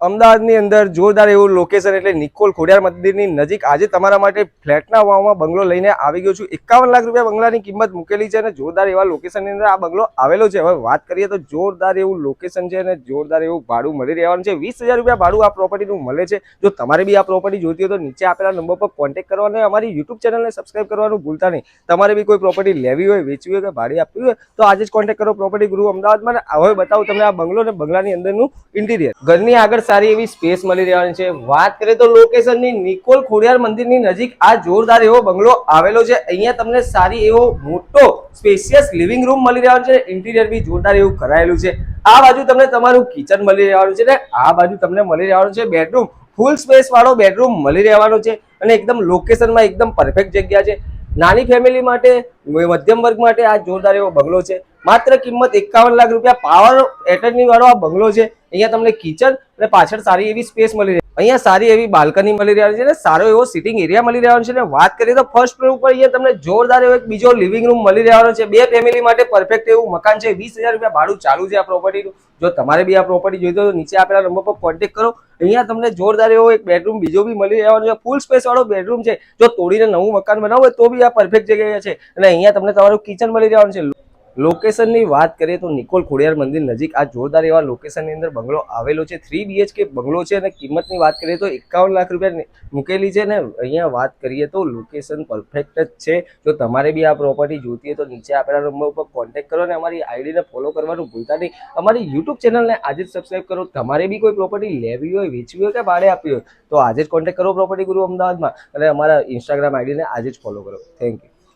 અમદાવાદની અંદર જોરદાર એવું લોકેશન એટલે નિકોલ ખોડિયાર મંદિરની નજીક આજે તમારા માટે ફ્લેટના ભાવમાં બંગલો લઈને આવી ગયો છું। 51 લાખ રૂપિયા બંગલાની કિંમત મૂકેલી છે અને જોરદાર એવા લોકેશનની અંદર આ બંગલો આવેલો છે। હવે વાત કરીએ તો જોરદાર એવું લોકેશન છે અને જોરદાર એવું ભાડું મળી રહેવાનું છે। 20,000 રૂપિયા ભાડું આ પ્રોપર્ટીનું મળે છે। જો તમારે બી આ પ્રોપર્ટી જોઈતી હોય તો નીચે આપેલા નંબર પર કોન્ટેક્ટ કરવાનો અને અમારી યુટ્યુબ ચેનલને સબસ્ક્રાઇબ કરવાનું ભૂલતા નહીં। તમારે બી કોઈ પ્રોપર્ટી લેવી હોય, વેચવી હોય કે ભાડે આપવી હોય તો આજે જ કોન્ટેક્ટ કરો પ્રોપર્ટી ગુરુ અમદાવાદમાં। હવે બતાવું તમને આ બંગલો અને બંગલાની અંદરનું ઇન્ટિરિયર। ઘરની આગળ સારી એવી સ્પેસ મળી રહેવાની છે। વાત કરીએ તો લોકેશનની નિકોલ ખોડિયાર મંદિરની નજીક આ જોરદાર એવો બંગલો આવેલો છે। અહીંયા તમને સારી એવો મોટો સ્પેશિયસ લિવિંગ રૂમ મળી રહેવાનો છે। ઇન્ટિરિયર બી જોરદાર એવું કરાયેલું છે। આ બાજુ તમને તમારું કિચન મળી રહેવાનું છે ને આ બાજુ તમને મળી રહેવાનું છે બેડરૂમ। ફૂલ સ્પેસ વાળો બેડરૂમ મળી રહેવાનો છે અને એકદમ લોકેશનમાં એકદમ પરફેક્ટ જગ્યા છે। નાની ફેમિલી માટે, મધ્યમ વર્ગ માટે આ જોરદાર એવો બંગલો છે। માત્ર કિંમત 51 લાખ રૂપિયા પાવર એટર્ની વાળો આ બંગલો છે। અહીંયા તમને કિચન અને પાછળ સારી એવી સ્પેસ મળી રહે। અહીંયા સારી એવી બાલ્કની મળી રહેવાની છે અને સારો એવો સિટિંગ એરિયા મળી રહેવાનો છે। વાત કરીએ તો ફર્સ્ટ ફ્લોર ઉપર અહીંયા તમને જોરદાર એવો એક બીજો લિવિંગ રૂમ મળી રહેવાનો છે। બે ફેમિલી માટે પરફેક્ટ એવું મકાન છે। 20,000 રૂપિયા ભાડું ચાલુ છે આ પ્રોપર્ટીનું। જો તમારે બી આ પ્રોપર્ટી જોઈતો હોય તો નીચે આપેલા નંબર પર કોન્ટેક્ટ કરો। અહીંયા તમને જોરદાર એવો એક બેડરૂમ બીજો બી મળી રહેવાનો છે। ફૂલ સ્પેસ વાળો બેડરૂમ છે। જો તોડીને નવું મકાન બનાવવું હોય તો બી આ પરફેક્ટ જગ્યા છે અને અહીંયા તમને તમારું કિચન મળી રહેવાનું છે। લોકેશનની વાત કરીએ તો નિકોલ ખોડિયાર મંદિર નજીક આ જોરદાર એવા લોકેશનની અંદર બંગલો આવેલો છે। 3 BHK બંગલો છે અને કિંમતની વાત કરીએ તો 51 લાખ રૂપિયા મૂકેલી છે ને અહીંયા વાત કરીએ તો લોકેશન પરફેક્ટ જ છે। જો તમારે બી આ પ્રોપર્ટી જોઈતી હોય તો નીચે આપેલા નંબર ઉપર કોન્ટેક્ટ કરો અને અમારી આઈડીને ફોલો કરવાનું ભૂલતા નહીં। અમારી યુટ્યુબ ચેનલને આજે જ સબસ્ક્રાઇબ કરો। તમારે બી કોઈ પ્રોપર્ટી લેવી હોય, વેચવી હોય કે ભાડે આપવી હોય તો આજે જ કોન્ટેક્ટ કરો પ્રોપર્ટી ગુરુ અમદાવાદમાં અને અમારા ઇન્સ્ટાગ્રામ આઈડીને આજે જ ફોલો કરો। Thank you.